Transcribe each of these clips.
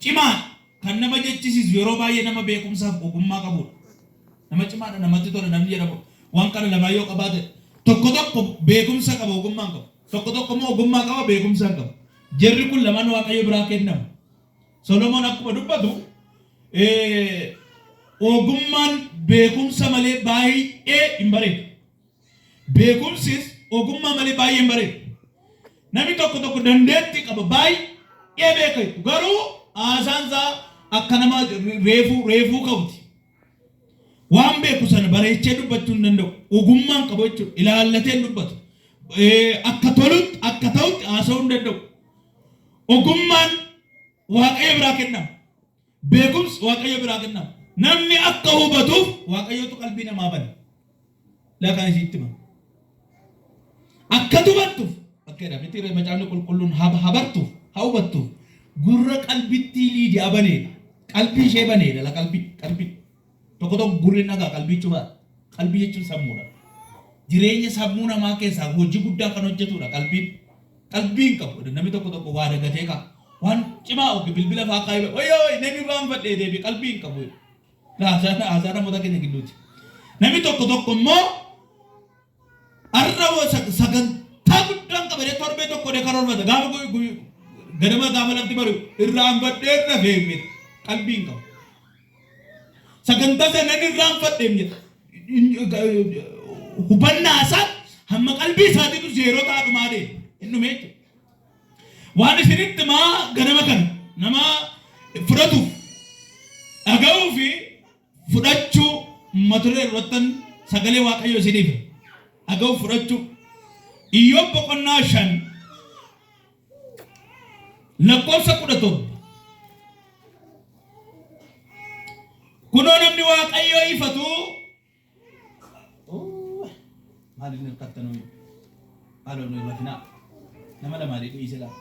cimaa kan nama jechisiisu yeroo baay'ee nama beekumsaaf ogummaa qabudha. Nama cimaadha namatti tola namni jedhamu waan kana lama yoo qabaate tokko tokko beekumsa qaba ogummaa qaba. Tokko tokko immoo ogummaa qaba beekumsa qaba. Jarri kun lamaan Waaqayyo biraa kennamu. Solomoon akkuma dubbatu ogummaan beekumsa malee baay'ee hin bareedu. Beekumsis ogummaa malee baay'ee hin bareedu. Namni tokko tokko dandeettii qaba baay'ee beeka garuu haasaansaa akka nama reefuu qabuti. Waan beeku sana bareechee dubbachuu hin danda'u. Ogummaan qabu jechuudha. Ilaallatee dubbatu. Akka tolutti akka ta'utti haasa'uu hin danda'u. Ogummaan Waaqayyo biraa kennama. Beekumsi Waaqayyo biraa kennama. Namni akka hubatuuf Waaqayyotu qalbii namaa bane. Lakaan isiitti hima. Akka hubattuuf bakkeedha miti macaafni qulqulluun habartuuf haa hubattuuf gurra qalbitti liidi abaneedha. Qalbii ishee baneedha la qalbii. Tokko tokko gurri nagaa qalbii cubaa. Qalbii jechuun sammuudha. Jireenya sammuu namaa keessaa hojii guddaa kan hojjetudha qalbiin. Qalbiin qabu namni tokko tokko waa dagatee qaba. Waan cimaa oge bilbila fa'aa kaayee wayyoo namni waan fadhee deebi qalbiin qabu. Haasaan namoota keenya gidduuti. Namni tokko tokko immoo arraba sagantaa guddaan qabatee torbee tokko de karoorfata gaafa ganama gaafa lafti baru irraan fadhee rafee qalbiin qabu. Sagantaa sana irraan fadhee hubannaa isaa hamma qalbii isaatiitu zeeroo taa'u malee inni meecha. Waan isinitti maa ganama kana nama fudhatuuf dhaga'uu fi fudhachuu maturee irrattan sagalee Waaqayyo isiniif dhaga'uu fudhachuu Iyyoob boqonnaa 5 lakkoofsa 17 kunoo namni Waaqayyo ifatu maalin hirkattanuu maaloo nu rafinaa nama lamaanii dhiise laa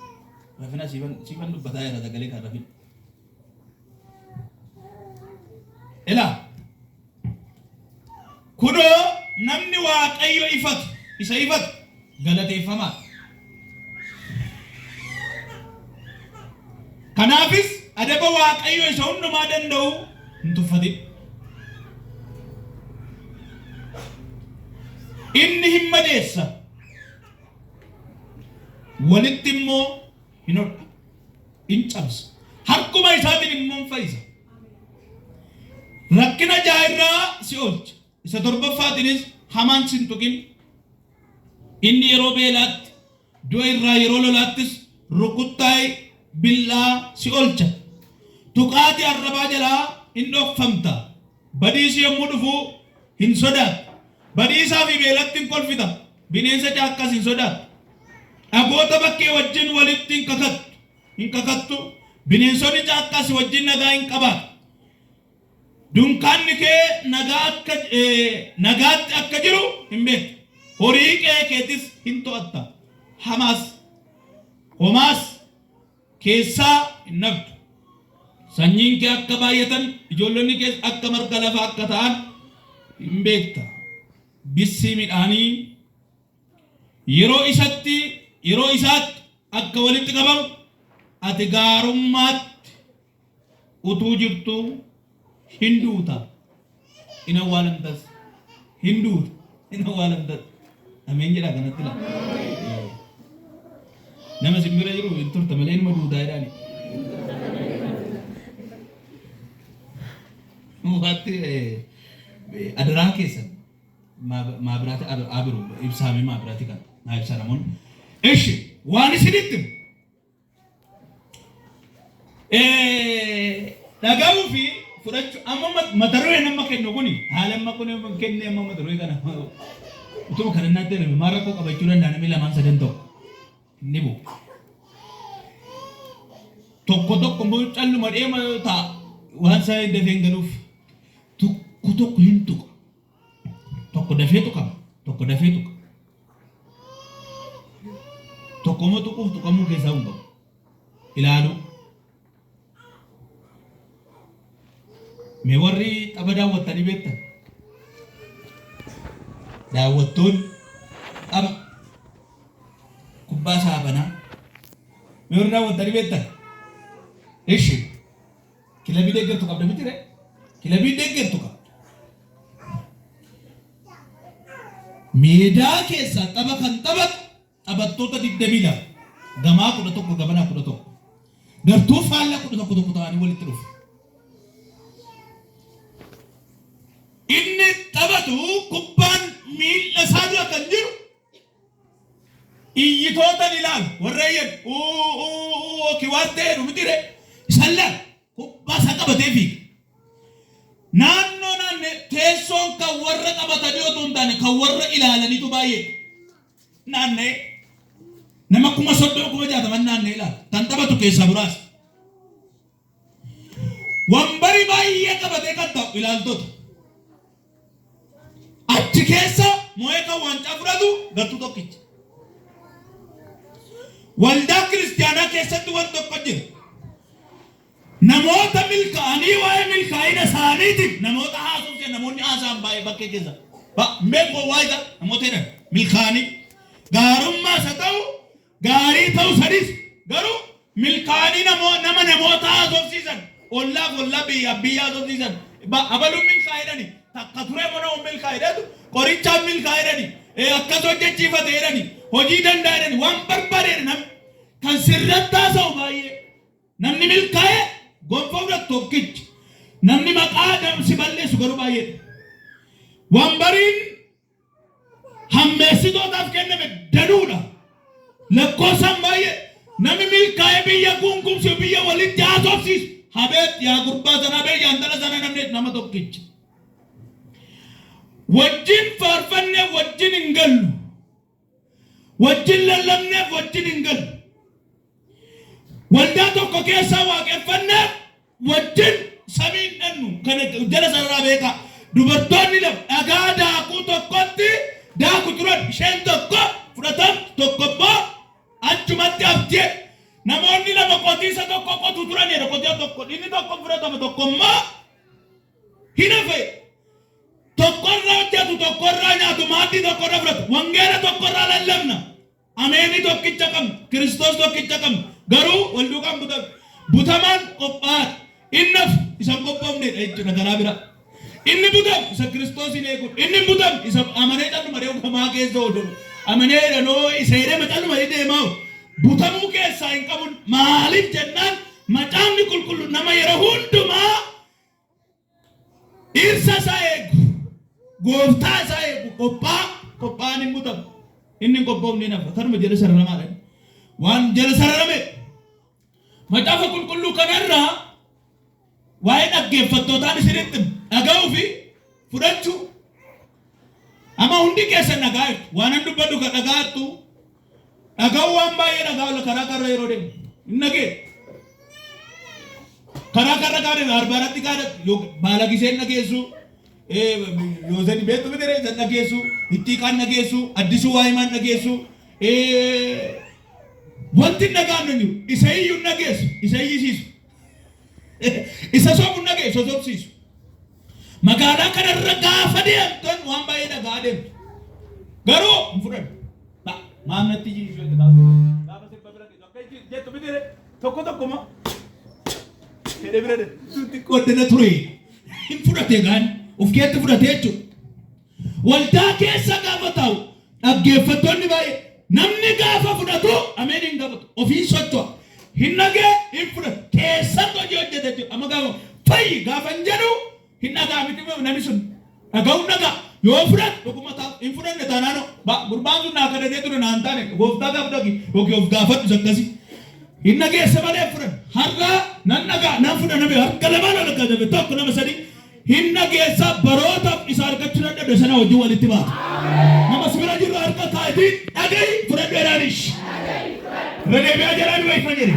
rafinaa siifan dubbataa jira sagalee kan rafin ilaa kunoo namni Waaqayyo ifatu isa ifatu galateeffamaa. Kanaafis adaba Waaqayyo isa hundumaa danda'u hin tuffatin. Inni hin madeessa. Walitti immoo hin hodha. Hin cabsa. Harkuma isaatiin immoo hin fayyisa. Rakkina jaayirraa si oolcha. Isa torbaffaatiinis hamaan sin tuqin. Inni yeroo beelaatti du'a irraa yeroo lolaattis rukuttaa'e billaa si oolcha. Tuqaati arrabaa jalaa hin dhokfamta. Badiisi yommuu dhufu hin sodaatu. Badiisaa fi beelatti hin kolfita. Bineensa caakkas hin sodaatu. Dhagoota bakkee wajjin walitti hin kakattu. Bineensonni caakkas wajjin nagaa hin qabaatu. Dunkaanni kee nagaatti akka jiru hin beektu. Horii keetis hin to'atta. Homaas keessaa hin naftu. Sanyiin kee akka baay'atan ijoollonni kee akka marga lafaa akka ta'an hin beekta. Bissii midhaanii yeroo isaatti akka walitti qabamu ati gaarummaatti utuu jirtu hin duuta. Hin awwaalamtas. Hin duuta. Hin awwaalamtas. Ameen jedha kanatti la. Nama simbira jiru hin turte malee nama duutaa jedhani. Mukatti adaraa keessa maabiraati abiru ibsaame maabiraati kan naa ibsa namoonni. Eshi waan isinitti dhaga'uu fi fudhachuu amma mata duree nama kennu kuni haala amma kun kenne amma mata duree kana utuma kana naatti maal rakkoo qabachuu danda'a namni lamaan sadan ta'u ni bu'u. Tokko immoo calluma deema ta'a waan isaa dafee hin galuuf tokko hin tuqa. Tokko dafee tuqama. Tokko immoo tuqamuu keessaa hin qabu. Ilaaluu. Mee warri tapha daawwattanii beektan? Daawwattoonni tapha kubbaa saaphanaa. Mee warri daawwattanii beektan? Eshi kilabii deeggartu qabda miti ree kilabii deeggartu qabda. Meedaa keessaa tapha kan taphatu taphattoota 22 gamaa 11 gamanaa 11 gartuu faallaa 11 ta'anii walitti dhufu. Inni taphatu kubbaan miila isaa dura kan jiru iyyitootan ilaalu warreeyyan kiwaartee dhumitire sallan kubbaa isaa qabatee fiiga. Naannoo naanne teessoon kan warra qabatanii otoo hin taane kan warra ilaalaniitu baay'ee naannee nama 30,000 naannee ilaala kan taphatu keessaa muraasa. Wambari baay'ee qabatee kan ta'u ilaaltota. Achi keessa moo'ee kan waancaa fudhatu gartuu tokkicha. Waldaa kiristiyaanaa keessatti waan tokko jira. Namoota milkaa'anii waa'ee milkaa'ina isaaniitiif namoota haasofsiisan namoonni haasa'an baay'ee bakkee keessa. Meeqoo waa'ee namoota jedhan milkaa'anii gaarummaas haa ta'u gaarii ta'u sadis garuu milkaa'anii namoota haasofsiisan ollaa biyya haasofsiisan abaluun milkaa'edhani takka turee mana milkaa'edhatu qorichaan milkaa'edhani akkas hojjechiifate jedhani hojii danda'edhani waan barbaadedha kan sirratti haasa'u baay'ee namni milkaa'e gonfoo fudhatu tokkichi namni maqaa damsi balleessu garuu baay'ee wambariin hammeessitootaaf kenname danuudha lakkoofsaan baay'ee namni milkaa'e biyya gungumsu biyya walitti haasofsiisu habeet yaa gurbaa sana habee yaantala sana namni nama tokkichi wajjin faarfanne wajjin hin gallu wajjin lallabne wajjin hin gallu waldaa tokko keessaa waaqeffanne wajjin samiin dhannu kana jala sarara beeka dubartoonni lama dhagaa daakuu tokkotti daaku turan isheen tokko fudhatan tokko immoo achumatti haftee namoonni lama qotiisa tokko qotu turan jedha qotiisa tokko inni tokko fudhatama tokko immoo hin hafe tokkorraa hojjetu tokkorraa nyaatu maaddii tokkorraa fudhatu wangeela tokkorraa lallabna ameenii tokkicha qabna kiristoos tokkicha qabna garuu wal duukaan butamaan qophaa'aadha innaf isan qophoofnedha jechuudha garaa bira inni butam isa kiristoosiin eeguudha inni butam isa amanee callu maree ufamaa keessa oolu amanee dhanoo isa hidhee callu maree deemaa butamuu keessaa hin qabun maaliif jennaan macaafni qulqulluun nama yeroo hundumaa dhirsa isaa eegu gooftaa isaa eegu qophaan hin butamu inni qophoofni nafa kanuma jala sararamaadha waan jala sararame macaafa qulqulluu kanarraa waa'ee dhaggeeffattootaan isinitti dhaga'uu fi fudhachuu ama hundi keessan dhaga'eertu waan an dubbadhu ka dhaga'attu dhaga'uu waan baay'ee dhaga'u karaa karra yeroo deemu hin dhagee karaa karra kaadhe arbaaratti kaadhe baalagiseen dhageessu yoozani beektu midire san dhageessu hittiiqaan dhageessu addisuu waa'imaan dhageessu wanti dhaga'amne jiru isa iyyuu dhageessu isa iyyisiisu isa sobu dhageessu sobsiisu magaalaa kanarra gaafa deemtan waan baay'ee dhaga'aa deemtu garuu hin fudhadhu maamnatti jiisu gaafa sirba bira akka jettu midire tokkoma jedhe bira sunti qoddina ture hin fudhate gaan of keetti fudhate jechuudha waldaa keessa gaafa taa'u dhaggeeffattoonni baay'ee namni gaafa fudhatu ameen hin gaafatu ofii socho'a hin dhagee hin fudhatu keessatti hojii hojjete jechuudha amma gaafa fayyi gaafa hin jedhu hin dhagaa miti namni sun dhaga'uun dhagaa yoo fudhatu dhuguma taa'u hin fudhanne taanaanoo gurbaan sun naa kadhatee ture naan taane gooftaa gaafa dhagi yookiin of gaafadhu sakkasi hin dhageesse malee fudhan har'a nan dhagaa nan fudhaname harka lamaan ol kadhabe tokko nama sadii hin dhageessa barootaaf isa argachuu dadhabe sana hojii walitti baata nama sibira jiru harka kaa'itiin dhaga'i fudhadhu jedhaanish redeebiyaa jedhaan wayifan jedhe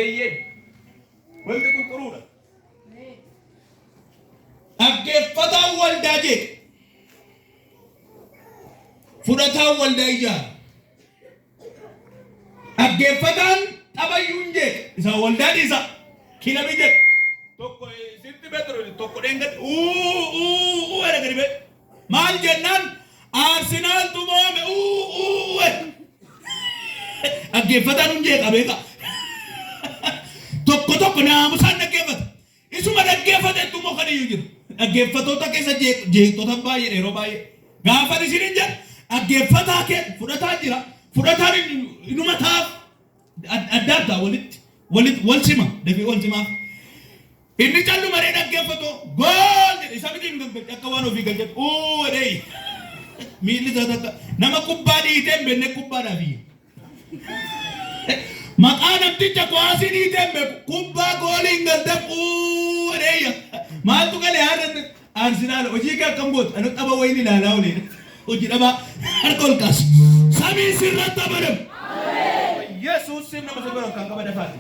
eeyyee wanti qulqulluudha dhaggeeffataan waldaa jee fudhataan waldaa ijaara dhaggeeffataan taphayyuun jee isa waldaan isa kilabii jedhe tokko sitti beetru tokko dhengati era gadi be maal jennaan Arsenal tumoome dhaggeeffataan hun jee qabeeka tokko naamusaan dhaggeeffata. Isuma dhaggeeffate tumoo kan iyyuu jiru. Dhaggeeffatoota keessa jeeqxota baay'ee yeroo baay'ee. Gaafa isin hin jedhu dhaggeeffataa kee fudhataa jira. Fudhataan inuma taaf adda addaa wal sima dafee wal simaaf. Inni callu maree dhaggeeffatoo gool jedhe isa miti hin akka waan ofii galchatu uu edee miilli isaa takka nama kubbaa dhiitee hin beekne kubbaadhaaf iyya. Maqaa namticha kuwaasii dhiitee hin beeku kubbaa goolii hin galtan uu edee maaltu galee haadha Arsenaal hojii kee akkam gootu anu xaba wayini ilaalaa olee hojii dhabaa harka ol kaasu samii sirratti abadamu. Yesuus simna masabara kan qaba dafaati.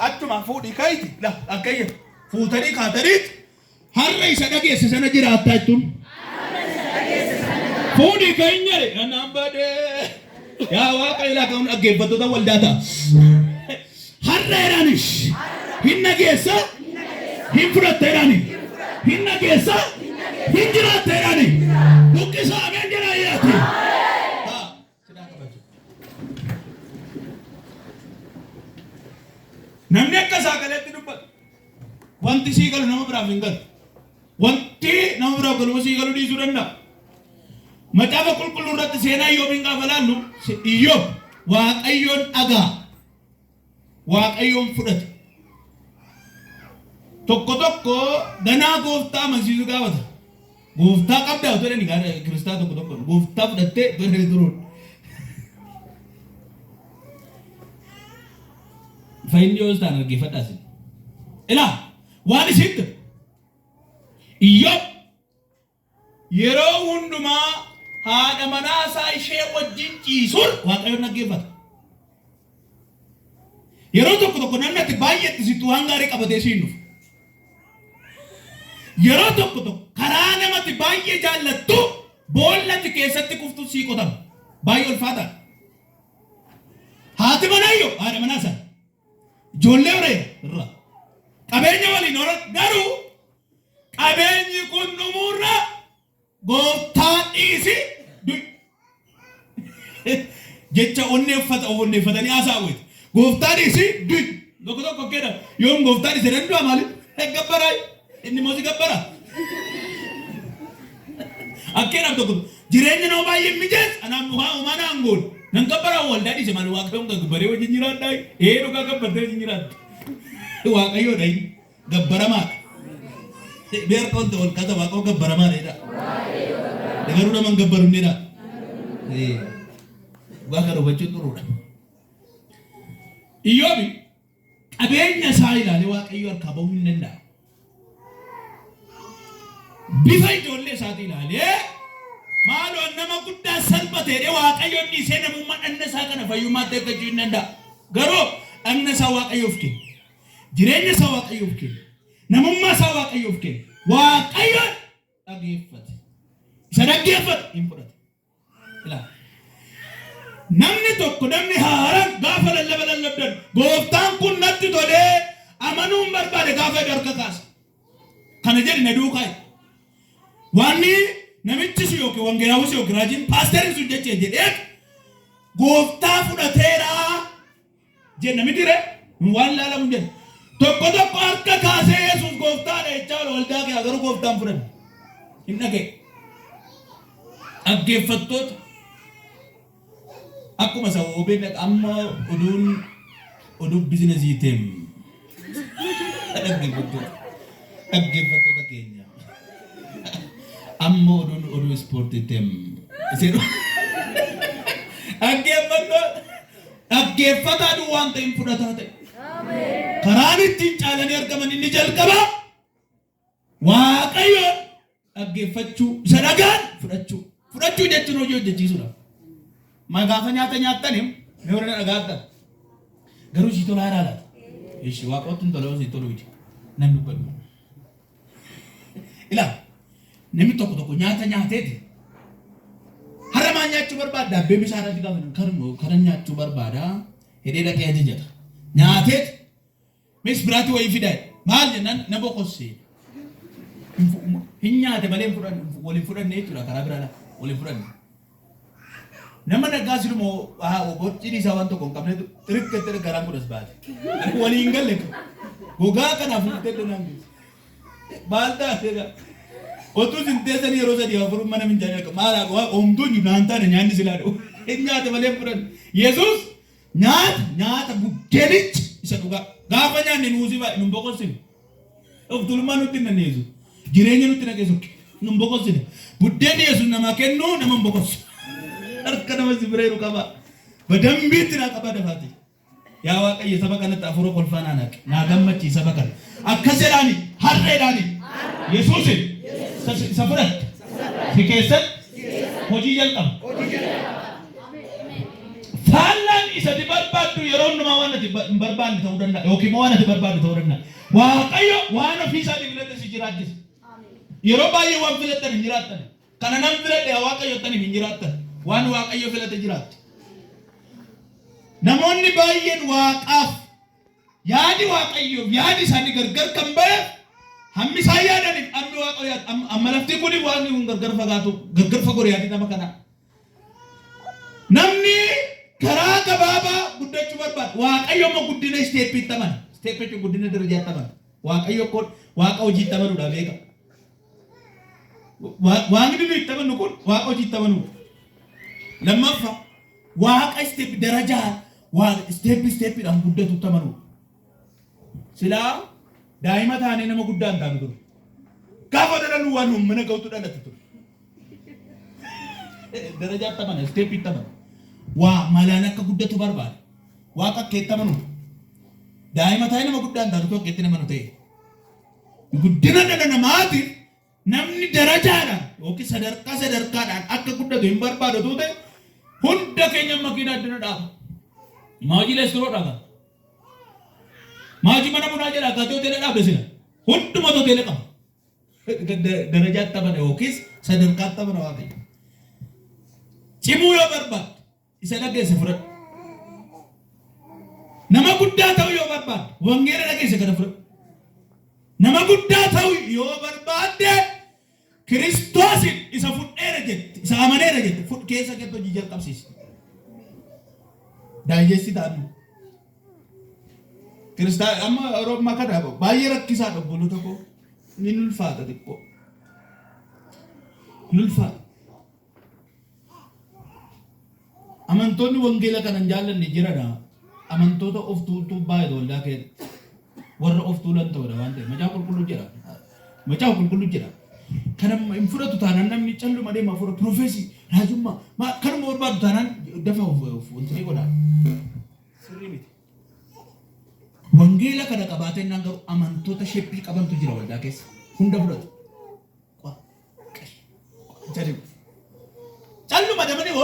Attuma fuudhii kaayiti la akkayya fuutanii kaataniit har'a isa dhageesse sana jiraattaa jettuun. Fuudhii keenyare anaan badee yaa Waaqayyo laa kan dhaggeeffattoota waldaa ta'a. Har'a jedhaanis hin dhageessa hin fudhatta jedhaani hin dhageessa hin jiraatta jedhaani buqqisaa ameen jedhaa yaati. Namni akka saaqaleetti dubbatu wanti sii galu nama biraaf hin galu. Wanti nama biraaf galu sii galu dhiisuu danda'a. Macaafa qulqulluu irratti seenaa Iyyoobiin gaafa laallu Iyyoob Waaqayyoon dhagaa Waaqayyoon fudhate. Tokko danaa gooftaa amansiisuu gaafata. Gooftaa qabdaa otoo jedhani kiristaana tokko gooftaa fudhattee bira turuun. Fayyinni yoo isaan dhaggeeffadhaas. Ilaa waan isitti Iyyoob yeroo hundumaa haadha manaasaa ishee wajjin ciisuun Waaqayyoon dhaggeeffata. Yeroo tokko namni ati baay'eetti situ waan gaarii qabatee siin dhufu. Yeroo tokko karaa namatti baay'ee jaallattu boollatti keessatti kuftu sii qotama. Baay'ee ulfaata. Haati manaayyoo haadha manaasaa. Ijoollee horee irraa qabeenya waliin horan garuu qabeenyi kun dhumuurra gooftaan dhiisi jecha onneeffatanii haasa'uuti. Gooftaan dhiisi du'i tokko kenna yoom gooftaan dhiise danda'a maaliif gabbaraa inni moosi gabbaraa akkeenaaf tokko jireenya nama baay'ee mijees anaan uumaan aangoon. Nan gabbara waldaa dhiise maal Waaqayyoon gabbaree wajjin jiraadhaa dhugaa gabbartee wajjin jiraadha. Waaqayyoon dhayi gabbaramaa beerta wanta wal kaasa Waaqayyoon gabbaramaa dha. Garuu nama hin gabbaru ni dha. Dhugaa kana hubachuun xuruudha. Iyyoobi qabeenya isaa ilaalee Waaqayyo harkaa bahuu hin danda'a. Bifa ijoollee isaati ilaalee maaloo nama guddaa salphatee Waaqayyoon dhiisee namummaa dhanna isaa kana fayyummaatti eeggachuu hin danda'a. Garuu dhanna isaa Waaqayyoof kenna. Jireenya isaa Waaqayyoof kenna. Namummaa isaa Waaqayyoof kenna. Waaqayyoon dhaggeeffate. Isa dhaggeeffate hin fudhate. Namni tokko namni haaraan gaafa lallabdan gooftaan kun natti tolee amanuun barbaade gaafa harka kaasa. Kana jedhi na duukaa. Waanni namichi si yookiin wangeelaawwan si yookiin raajiin paasterin sun jechee jedhee gooftaa fudhateera jenna mitire waan laalamu jenna. Tokko harka kaasee Yesuus gooftaadha jechaa waldaa kee garuu gooftaan fudhanne hin dhagee. Dhaggeeffattoota akkuma sababeen amma oduu biizinasii teem dhaggeeffattoota keenya. Amma oduu ispoortii teem dhaggeeffataa duu waan ta'in fudhataa ta'e. Karaan ittiin caalanii argaman inni jalqaba Waaqayyoon dhaggeeffachuu isa dhagaan fudhachuu jechuun hojii hojjechiisuudha. Gaafa nyaata nyaatanii ni warra dhagaatan garuu si tolaa ilaala. Ishi Waaqayyoon tolaa si toluu iji nan dubbadhu. Ilaa namni tokko nyaata nyaateeti haramaa nyaachuu barbaada dabbee bishaanatti gaafa karan nyaachuu barbaada hidhee dhaqee ajajata nyaateeti mis biraatti wayii fidaa maal jennaan na boqossee hin nyaate malee waliin fudhanne jechuudha karaa biraadha waliin fudhanne nama nagaasiru moo bocci isaa waan tokko hin qabne xixiqqeetti garaan godhas baate. Ani walii hin galle gogaa kanaaf fudhatee naan baal taate otuu sinteessanii yeroo sadii afur mana minjaanii akka maal oomtuun naan taane nyaanni silaa dhuu hin nyaate malee fudhan. Yesuus nyaata buddeenichi isa dhugaa gaafa nyaanni nuusii baay'ee nun boqossine of tulmaa nutti hin nanneessu jireenya nutti nageessu nun boqossine buddeenni Yesuus namaa kennuu nama hin boqossu. Harka nama sibireeru qaba badambiitti naa qaba dafaati. Yaa Waaqayyo saba kanatti afura kolfaa naa naqe naa gammachiisa saba kana akkas jedhaani harreedhaani Yesuus isa fudhatte si keessatti hojii jalqaba. Faallaan isa di barbaaddu yeroo hundumaa waan ati hin barbaanne ta'uu danda'a yookiin waan ati barbaaddu ta'uu danda'a. Waaqayyo waan ofii isaatii filate si jiraachisa. Yeroo baay'ee waan filattan hin jiraattan. Kana nam filadhe Waaqayyo taniif hin jiraattan. Waan Waaqayyo filate jiraatti. Namoonni baay'een Waaqaaf yaadi Waaqayyoof yaadi isaanii gargar kan ba'e hammi isaan yaadaniif hammi Waaqayyo amma lafti kuni waan kun gargar fagaatu gargar fagoo yaadi nama kana. Namni karaa gabaabaa guddachuu barbaada. Waaqayyo immoo guddina isteeppii taman. Isteeppii guddina darajaa taman. Waaqayyo kun Waaqa hojii tamanuudha beeka. Waaqni nuyi tamanu kun Waaqa hojii tamanuudha. Lammaffaa Waaqa isteeppii darajaa waan isteeppiidhaan guddatu tamanuudha. Silaa daa'ima taanee nama guddaa hin taanu ture. Gaafa dhalanuu waan mana ga'utu dhalate ture. Darajaa tamana isteeppii tamana. Waa malaan akka guddatu barbaada. Waaqa keetti amanu. Daa'ima taa'ee nama guddaa hin taanu tokko keetti nama ta'e. Guddina dhala namaatiif namni darajaadhaan yookiin sadarkaadhaan akka guddatu hin barbaadu tuute hunda keenya makiinaa addana dhaaba. Maajii leesturoo dhaaba. Maajii mana bunaa jedha akka hoteela dhaabde sila. Hunduma hoteela qaba. Darajaatti taphan yookiin sadarkaatti taphan waa ta'e. Cimuu yoo barbaadu isa dhageesse fudhadhu. Nama guddaa ta'uu yoo barbaadu wangeela dhageesse kana fudhadhu. Nama guddaa ta'uu yoo barbaadde Kiristoosin isa fudheera jette isa amaneera jette keessa keetti hojii jalqabsiisi. Daayijessi ta'an Kiristaa amma Oromoo kana baay'ee rakkisaa dhabbulu tokko ni ulfaata xiqqoo. Ulfaata. Amantoonni wangeela kana hin jaallanne jiradha. Amantoota of tuultuu baay'ee waldaa keessa warra of tuulan ta'udha waan ta'eef macaa qulqulluu jira. Macaa qulqulluu jira. Kana hin fudhatu taanaan namni calluma deema fura profeesii raajummaa kanuma barbaadu taanaan dafa wanti godhaa. Sirrii miti. Wangeela kana qabaatee naan garuu amantoota sheeppii qabantu jira waldaa keessa hunda fudhatu. Calluma damanii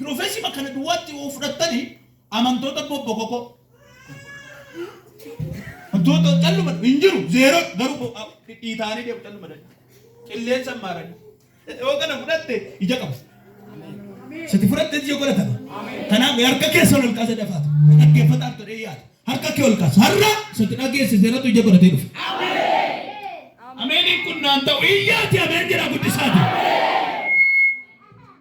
profeesii makkana duwwaatti fudhattanii amantoota bobbokoko. Amantoota calluma hin jiru zeeroo garuu dhiitaanii deemu calluma dha. Qilleensa maarani. Yoo kana fudhatte ija qabu. Sati fudhatte ija godhatama. Kanaaf harka keessa ol kaasa dafaatu. Dhaggeeffataa ta'e yaada. Harka kee ol kaasa. Har'a sati dhageesse zeeratu ija godhatee dhufe. Ameeniin kun naan ta'u iyyaati ameen jedha guddisaati.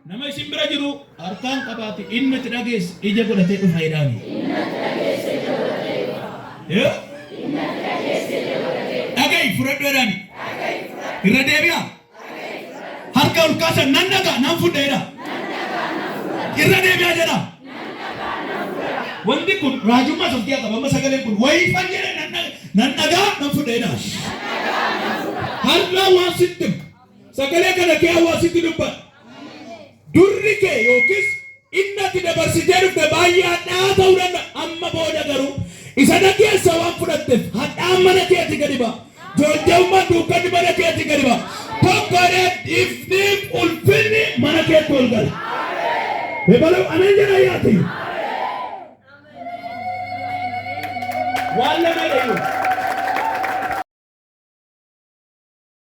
Nama isin bira jiru harkaan qabaate inni itti dhageesse ija godhatee dhufa jedhaani. Dhaga'i fudhadhu jedhaani. Irra deebi'a. Harka ol kaasa nan dhagaa nan fudheedha. Irra deebi'a jedha. Wanti kun raajummaa softiyaa qaba amma sagaleen kun wayii fan jedhe nan dhagaa nan fudheedha. Har'a waan sitti sagalee kana kee waan sitti dubba. Durri kee yookiis inni ati dabarsitee dhufte baay'ee hadhaa ta'uu danda'a. Amma booda garuu isa dhageessa waan fudhatteef hadhaan mana keetti gadi ba'a. Joojjummaa duukanni mana keetti gadi ba'a. Tokkodee ifniif ulfinni mana keetti ol gala. Ebalu ameen jedha yaati. Waan lama jedhu.